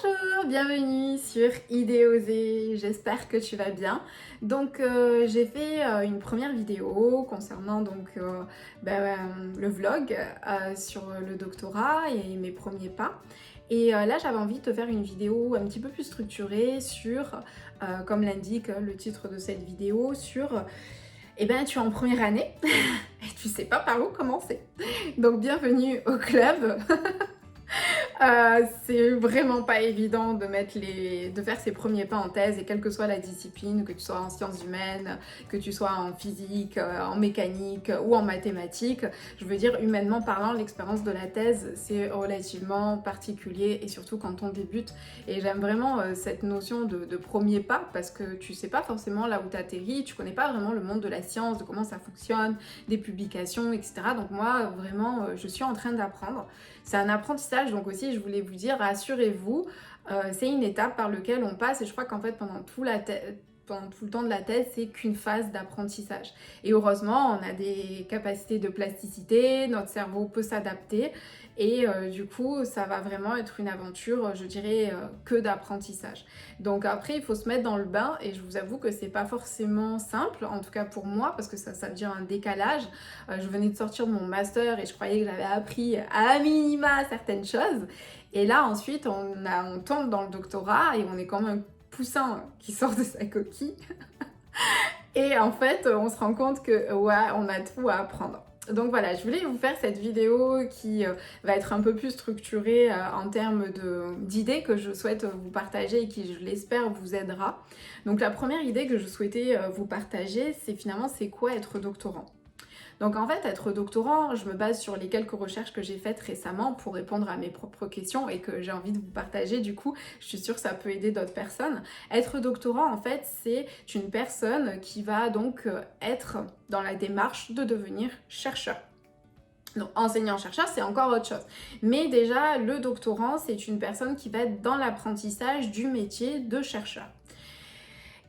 Bonjour, bienvenue sur Idées Osées, j'espère que tu vas bien. Donc j'ai fait une première vidéo concernant le vlog sur le doctorat et mes premiers pas. Et là j'avais envie de te faire une vidéo un petit peu plus structurée sur, comme l'indique le titre de cette vidéo, sur tu es en première année et tu sais pas par où commencer. Donc bienvenue au club. C'est vraiment pas évident de faire ses premiers pas en thèse, et quelle que soit la discipline, que tu sois en sciences humaines, que tu sois en physique, en mécanique ou en mathématiques. Je veux dire, humainement parlant, l'expérience de la thèse, c'est relativement particulier, et surtout quand on débute. Et j'aime vraiment cette notion de premier pas, parce que tu sais pas forcément là où tu atterris, tu connais pas vraiment le monde de la science, de comment ça fonctionne, des publications, etc. Donc moi, vraiment, je suis en train d'apprendre. C'est un apprentissage, donc aussi je voulais vous dire, rassurez-vous, c'est une étape par laquelle on passe, et je crois qu'en fait pendant tout le temps de la thèse, c'est qu'une phase d'apprentissage. Et heureusement, on a des capacités de plasticité, notre cerveau peut s'adapter, et du coup, ça va vraiment être une aventure, je dirais, que d'apprentissage. Donc après, il faut se mettre dans le bain, et je vous avoue que c'est pas forcément simple, en tout cas pour moi, parce que ça devient un décalage. Je venais de sortir de mon master et je croyais que j'avais appris à minima certaines choses. Et là, ensuite, on tombe dans le doctorat et on est comme un poussin qui sort de sa coquille. Et en fait, on se rend compte que ouais, on a tout à apprendre. Donc voilà, je voulais vous faire cette vidéo qui va être un peu plus structurée en termes d'idées que je souhaite vous partager et qui, je l'espère, vous aidera. Donc la première idée que je souhaitais vous partager, c'est finalement c'est quoi être doctorant. Donc en fait, être doctorant, je me base sur les quelques recherches que j'ai faites récemment pour répondre à mes propres questions et que j'ai envie de vous partager. Du coup, je suis sûre que ça peut aider d'autres personnes. Être doctorant, en fait, c'est une personne qui va donc être dans la démarche de devenir chercheur. Donc enseignant-chercheur, c'est encore autre chose. Mais déjà, le doctorant, c'est une personne qui va être dans l'apprentissage du métier de chercheur.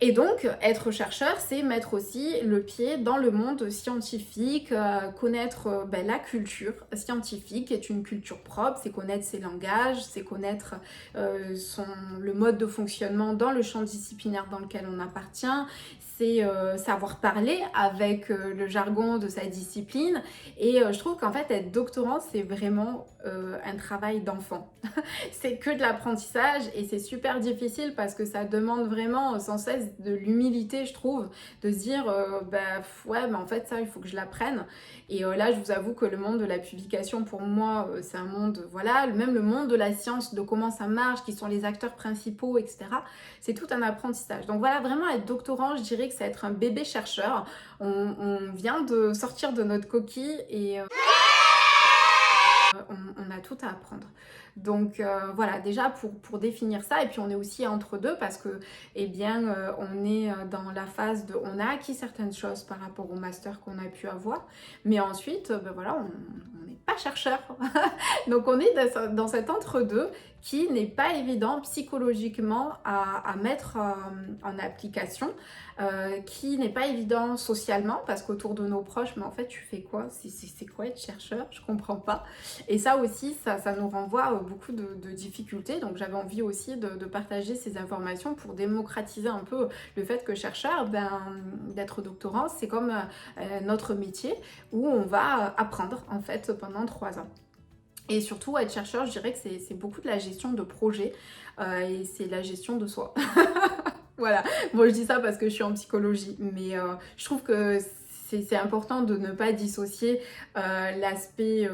Et donc, être chercheur, c'est mettre aussi le pied dans le monde scientifique, connaître la culture scientifique, qui est une culture propre, c'est connaître ses langages, c'est connaître le mode de fonctionnement dans le champ disciplinaire dans lequel on appartient, c'est savoir parler avec le jargon de sa discipline. Et je trouve qu'en fait, être doctorant, c'est vraiment un travail d'enfant. C'est que de l'apprentissage et c'est super difficile parce que ça demande vraiment sans cesse de l'humilité, je trouve, de se dire ouais, mais en fait ça il faut que je l'apprenne. Et là je vous avoue que le monde de la publication pour moi c'est un monde, voilà, même le monde de la science, de comment ça marche, qui sont les acteurs principaux, etc. C'est tout un apprentissage. Donc voilà, vraiment être doctorant, je dirais que c'est être un bébé chercheur. On vient de sortir de notre coquille et on a tout à apprendre. Donc voilà, déjà pour définir ça, et puis on est aussi entre deux parce que on est dans la phase de on a acquis certaines choses par rapport au master qu'on a pu avoir, mais ensuite voilà, on n'est pas chercheur. Donc on est dans cet entre-deux qui n'est pas évident psychologiquement à mettre en application, qui n'est pas évident socialement parce qu'autour de nos proches, mais en fait tu fais quoi? C'est quoi être chercheur? Je comprends pas. Et ça aussi, ça nous renvoie à beaucoup de difficultés. Donc j'avais envie aussi de partager ces informations pour démocratiser un peu le fait que chercheur, d'être doctorant, c'est comme notre métier où on va apprendre en fait pendant 3 ans. Et surtout, être chercheur, je dirais que c'est beaucoup de la gestion de projet et c'est la gestion de soi. Voilà, bon je dis ça parce que je suis en psychologie, mais je trouve que c'est important de ne pas dissocier l'aspect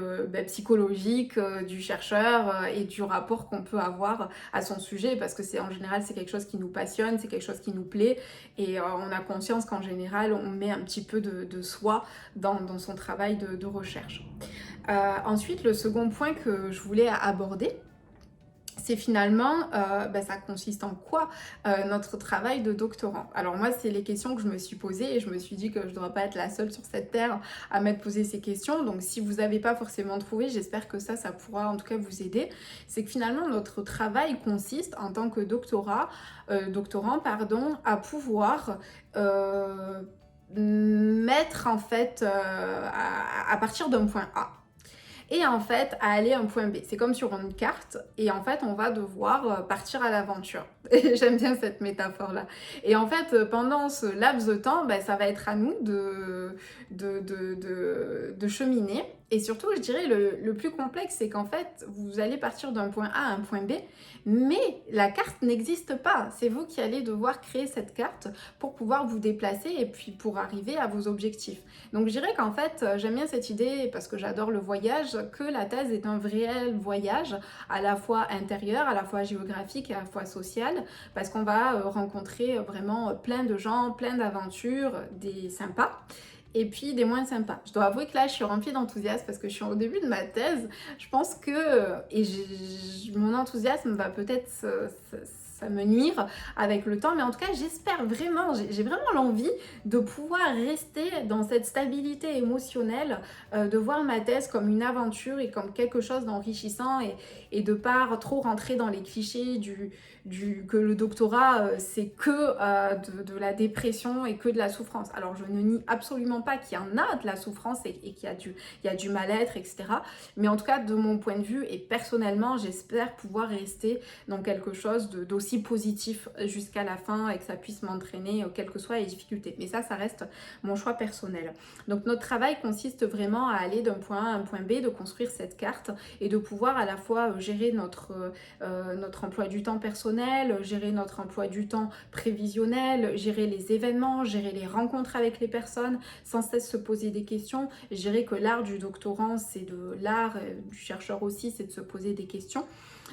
psychologique du chercheur et du rapport qu'on peut avoir à son sujet, parce que en général c'est quelque chose qui nous passionne, c'est quelque chose qui nous plaît, et on a conscience qu'en général on met un petit peu de soi dans son travail de recherche. Ensuite, le second point que je voulais aborder, c'est finalement, ça consiste en quoi notre travail de doctorant. Alors moi, c'est les questions que je me suis posées et je me suis dit que je ne dois pas être la seule sur cette terre à m'être posé ces questions. Donc si vous n'avez pas forcément trouvé, j'espère que ça pourra en tout cas vous aider. C'est que finalement, notre travail consiste en tant que doctorant, à pouvoir mettre en fait à partir d'un point A et en fait à aller à un point B. C'est comme sur une carte et en fait on va devoir partir à l'aventure. Et j'aime bien cette métaphore-là. Et en fait pendant ce laps de temps, ben, ça va être à nous de cheminer. Et surtout, je dirais, le plus complexe, c'est qu'en fait, vous allez partir d'un point A à un point B, mais la carte n'existe pas. C'est vous qui allez devoir créer cette carte pour pouvoir vous déplacer et puis pour arriver à vos objectifs. Donc je dirais qu'en fait, j'aime bien cette idée, parce que j'adore le voyage, que la thèse est un réel voyage, à la fois intérieur, à la fois géographique et à la fois social, parce qu'on va rencontrer vraiment plein de gens, plein d'aventures, des sympas et puis des moins sympas. Je dois avouer que là, je suis remplie d'enthousiasme parce que je suis au début de ma thèse. Je pense que, mon enthousiasme va peut-être ça me nuire avec le temps, mais en tout cas, j'espère vraiment, j'ai vraiment l'envie de pouvoir rester dans cette stabilité émotionnelle, de voir ma thèse comme une aventure et comme quelque chose d'enrichissant et de pas trop rentrer dans les clichés que le doctorat c'est que de la dépression et que de la souffrance. Alors je ne nie absolument pas qu'il y en a de la souffrance et qu'il y a du mal-être, etc. Mais en tout cas, de mon point de vue et personnellement, j'espère pouvoir rester dans quelque chose d'aussi positif jusqu'à la fin et que ça puisse m'entraîner quelles que soient les difficultés. Mais ça reste mon choix personnel. Donc notre travail consiste vraiment à aller d'un point A à un point B, de construire cette carte et de pouvoir à la fois gérer notre emploi du temps personnel, gérer notre emploi du temps prévisionnel, gérer les événements, gérer les rencontres avec les personnes, sans cesse se poser des questions. Je dirais que l'art du doctorant, c'est de l'art, du chercheur aussi, c'est de se poser des questions.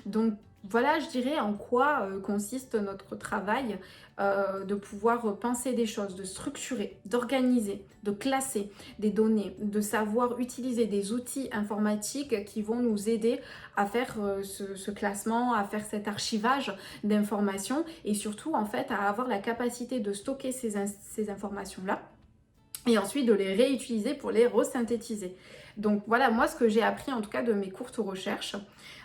Donc voilà, je dirais en quoi consiste notre travail, de pouvoir penser des choses, de structurer, d'organiser, de classer des données, de savoir utiliser des outils informatiques qui vont nous aider à faire ce classement, à faire cet archivage d'informations et surtout en fait à avoir la capacité de stocker ces informations-là et ensuite de les réutiliser pour les resynthétiser. Donc voilà, moi ce que j'ai appris en tout cas de mes courtes recherches.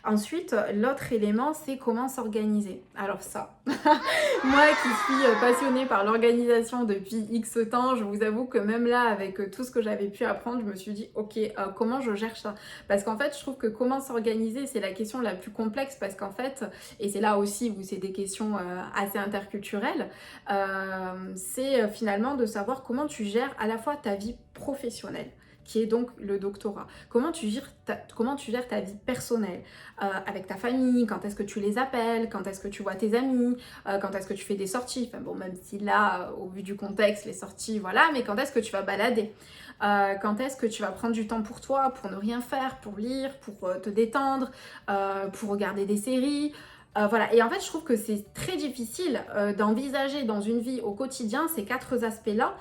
Ensuite, l'autre élément, c'est comment s'organiser. Alors ça, moi qui suis passionnée par l'organisation depuis X temps, je vous avoue que même là, avec tout ce que j'avais pu apprendre, je me suis dit, ok, comment je gère ça? Parce qu'en fait, je trouve que comment s'organiser, c'est la question la plus complexe parce qu'en fait, et c'est là aussi où c'est des questions assez interculturelles, c'est finalement de savoir comment tu gères à la fois ta vie professionnelle, qui est donc le doctorat. Comment tu gères ta vie personnelle avec ta famille, quand est-ce que tu les appelles, quand est-ce que tu vois tes amis, quand est-ce que tu fais des sorties, enfin bon, même si là, au vu du contexte, les sorties, voilà, mais quand est-ce que tu vas balader, quand est-ce que tu vas prendre du temps pour toi, pour ne rien faire, pour lire, pour te détendre, pour regarder des séries, voilà, et en fait je trouve que c'est très difficile d'envisager dans une vie au quotidien ces 4 aspects-là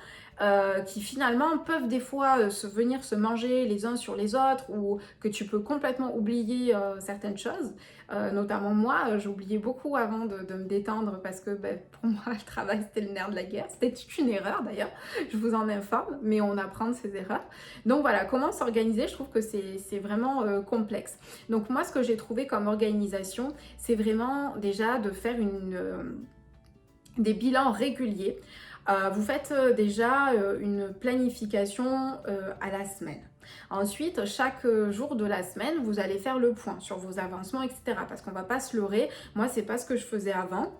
qui finalement peuvent des fois venir se manger les uns sur les autres ou que tu peux complètement oublier certaines choses. Notamment moi, j'oubliais beaucoup avant de me détendre parce que pour moi le travail c'était le nerf de la guerre. C'était une erreur d'ailleurs, je vous en informe, mais on apprend de ses erreurs. Donc voilà, comment s'organiser, je trouve que c'est vraiment complexe. Donc moi ce que j'ai trouvé comme organisation, c'est vraiment déjà de faire des bilans réguliers. Vous faites déjà une planification à la semaine. Ensuite, chaque jour de la semaine, vous allez faire le point sur vos avancements, etc. Parce qu'on ne va pas se leurrer. Moi, c'est pas ce que je faisais avant.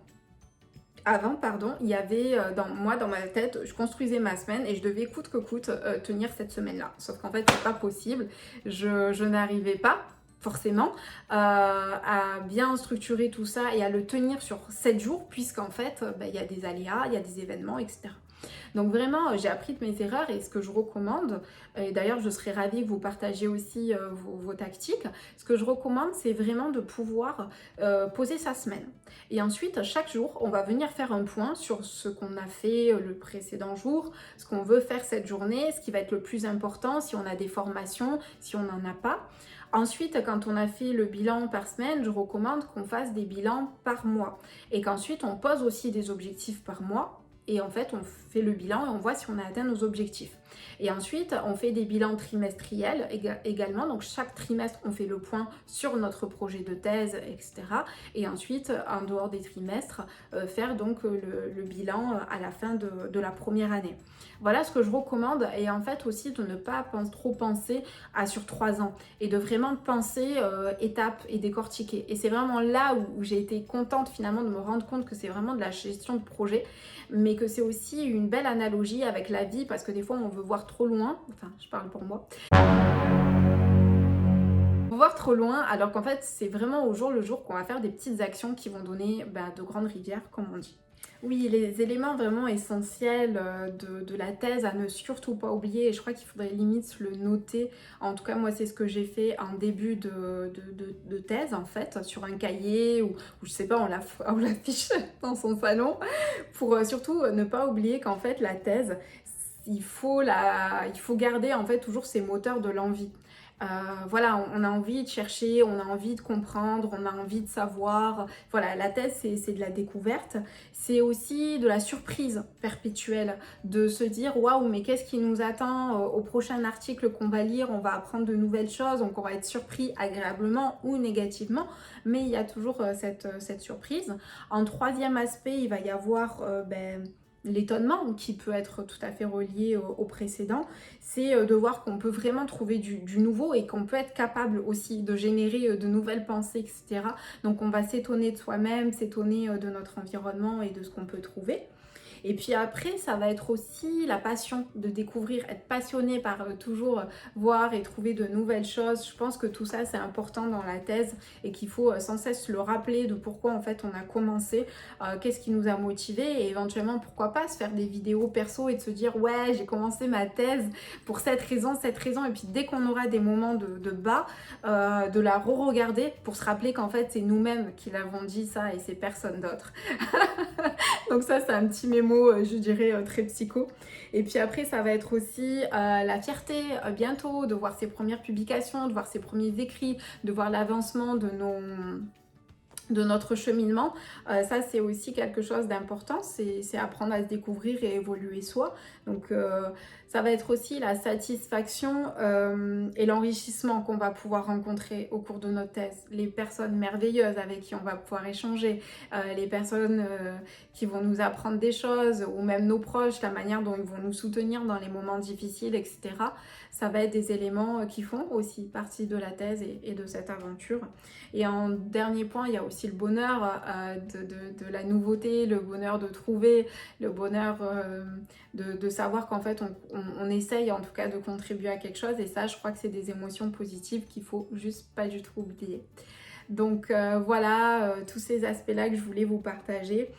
Pardon, il y avait dans ma tête, je construisais ma semaine et je devais coûte que coûte tenir cette semaine-là. Sauf qu'en fait, c'est pas possible. Je n'arrivais pas forcément à bien structurer tout ça et à le tenir sur 7 jours puisqu'en fait il y a des aléas, il y a des événements, etc. Donc vraiment j'ai appris de mes erreurs et ce que je recommande, et d'ailleurs je serais ravie que vous partagiez aussi vos tactiques, ce que je recommande c'est vraiment de pouvoir poser sa semaine. Et ensuite chaque jour on va venir faire un point sur ce qu'on a fait le précédent jour, ce qu'on veut faire cette journée, ce qui va être le plus important, si on a des formations, si on n'en a pas. Ensuite, quand on a fait le bilan par semaine, je recommande qu'on fasse des bilans par mois et qu'ensuite on pose aussi des objectifs par mois et en fait on fait le bilan et on voit si on a atteint nos objectifs. Et ensuite, on fait des bilans trimestriels également. Donc, chaque trimestre, on fait le point sur notre projet de thèse, etc. Et ensuite, en dehors des trimestres, faire donc le bilan à la fin de la première année. Voilà ce que je recommande. Et en fait aussi de ne pas trop penser à sur 3 ans et de vraiment penser étapes et décortiquer. Et c'est vraiment là où j'ai été contente finalement de me rendre compte que c'est vraiment de la gestion de projet, mais que c'est aussi une belle analogie avec la vie parce que des fois on veut voir trop loin, enfin je parle pour moi, on veut voir trop loin alors qu'en fait c'est vraiment au jour le jour qu'on va faire des petites actions qui vont donner de grandes rivières comme on dit. Oui, les éléments vraiment essentiels de la thèse à ne surtout pas oublier, et je crois qu'il faudrait limite le noter, en tout cas moi c'est ce que j'ai fait en début de thèse en fait, sur un cahier ou je sais pas, on l'affiche dans son salon, pour surtout ne pas oublier qu'en fait la thèse, il faut garder en fait toujours ces moteurs de l'envie. Voilà, on a envie de chercher, on a envie de comprendre, on a envie de savoir. Voilà, la thèse, c'est de la découverte. C'est aussi de la surprise perpétuelle, de se dire waouh, mais qu'est-ce qui nous attend au prochain article qu'on va lire? On va apprendre de nouvelles choses, donc on va être surpris agréablement ou négativement, mais il y a toujours cette surprise. En troisième aspect, il va y avoir l'étonnement qui peut être tout à fait relié au précédent, c'est de voir qu'on peut vraiment trouver du nouveau et qu'on peut être capable aussi de générer de nouvelles pensées, etc. Donc on va s'étonner de soi-même, s'étonner de notre environnement et de ce qu'on peut trouver. Et puis après, ça va être aussi la passion de découvrir, être passionné par toujours voir et trouver de nouvelles choses. Je pense que tout ça, c'est important dans la thèse et qu'il faut sans cesse le rappeler de pourquoi en fait on a commencé, qu'est-ce qui nous a motivés et éventuellement pourquoi pas se faire des vidéos perso et de se dire ouais, j'ai commencé ma thèse pour cette raison, et puis dès qu'on aura des moments de bas, de la re-regarder pour se rappeler qu'en fait c'est nous-mêmes qui l'avons dit ça et c'est personne d'autre. Donc ça, c'est un petit mémo, je dirais, très psycho. Et puis après, ça va être aussi la fierté bientôt de voir ses premières publications, de voir ses premiers écrits, de voir l'avancement de notre cheminement. Ça, c'est aussi quelque chose d'important, c'est apprendre à se découvrir et évoluer soi. Donc, ça va être aussi la satisfaction et l'enrichissement qu'on va pouvoir rencontrer au cours de notre thèse. Les personnes merveilleuses avec qui on va pouvoir échanger, les personnes qui vont nous apprendre des choses, ou même nos proches, la manière dont ils vont nous soutenir dans les moments difficiles, etc. Ça va être des éléments qui font aussi partie de la thèse et de cette aventure. Et en dernier point, il y a aussi le bonheur de la nouveauté, le bonheur de trouver, le bonheur de savoir qu'en fait on essaye en tout cas de contribuer à quelque chose, et ça je crois que c'est des émotions positives qu'il faut juste pas du tout oublier. Donc voilà, tous ces aspects-là que je voulais vous partager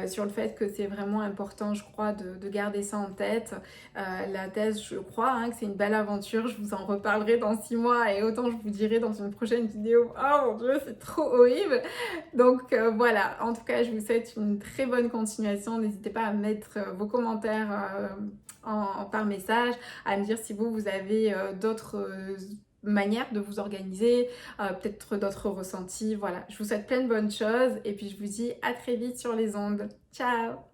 sur le fait que c'est vraiment important, je crois, de garder ça en tête. La thèse, je crois que c'est une belle aventure, je vous en reparlerai dans 6 mois et autant je vous dirai dans une prochaine vidéo, oh mon dieu, c'est trop horrible. Donc voilà, en tout cas, je vous souhaite une très bonne continuation. N'hésitez pas à mettre vos commentaires par message, à me dire si vous avez d'autres manière de vous organiser, peut-être d'autres ressentis. Voilà, je vous souhaite plein de bonnes choses et puis je vous dis à très vite sur les ondes. Ciao!